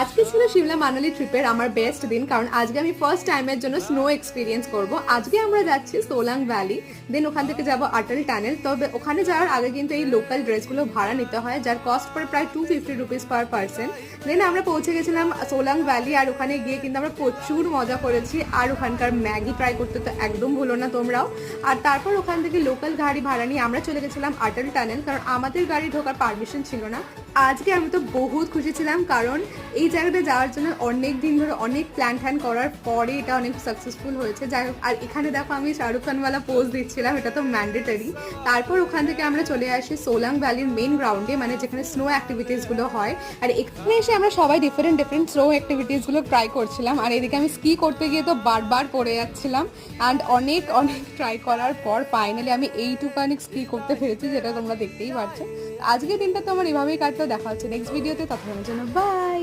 আজকে ছিল সিমলা মানালি ট্রিপের আমার বেস্ট দিন, কারণ আজকে আমি ফার্স্ট টাইমের জন্য স্নো এক্সপিরিয়েন্স করব। আজকে আমরা যাচ্ছি সোলাং ভ্যালি, দেন ওখান থেকে যাব আটল টানেল। তবে ওখানে যাওয়ার আগে কিন্তু এই লোকাল ড্রেসগুলো ভাড়া নিতে হয়, যার কস্ট পড়ে প্রায় 250 রুপিস পার পার্সন। দেন আমরা পৌঁছে গেছিলাম সোলাং ভ্যালি, আর ওখানে গিয়ে কিন্তু আমরা প্রচুর মজা করেছি। আর ওখানকার ম্যাগি ট্রাই করতে তো একদম ভুলো না তোমরাও। আর তারপর ওখান থেকে লোকাল গাড়ি ভাড়া নিয়ে আমরা চলে গেছিলাম আটল টানেল, কারণ আমাদের গাড়ি ঢোকার পারমিশন ছিল না। আজকে আমি তো বহুত খুশি ছিলাম, কারণ এই জায়গাটা যাওয়ার জন্য অনেক দিন ধরে অনেক প্ল্যান ট্যান করার পরে এটা অনেক সাকসেসফুল হয়েছে। যাই হোক, আর এখানে দেখো আমি শাহরুখ খানওয়ালা পোজ দিচ্ছিলাম, এটা তো ম্যান্ডেটারি। তারপর ওখান থেকে আমরা চলে আসি সোলাং ভ্যালির মেন গ্রাউন্ডে, মানে যেখানে স্নো অ্যাক্টিভিটিসগুলো হয়। আর এখানে এসে আমরা সবাই ডিফারেন্ট ডিফারেন্ট স্নো অ্যাক্টিভিটিসগুলো ট্রাই করছিলাম। আর এদিকে আমি স্কি করতে গিয়ে তো বারবার পড়ে যাচ্ছিলাম। অ্যান্ড অনেক অনেক ট্রাই করার পর ফাইনালি আমি এইটুকানি স্কি করতে পেরেছি, যেটা তোমরা দেখতেই পাচ্ছ। আজকের দিনটা তো আমার এভাবেই কাটলো। দেখা হচ্ছে নেক্সট ভিডিওতে, ততক্ষণের জন্য বাই।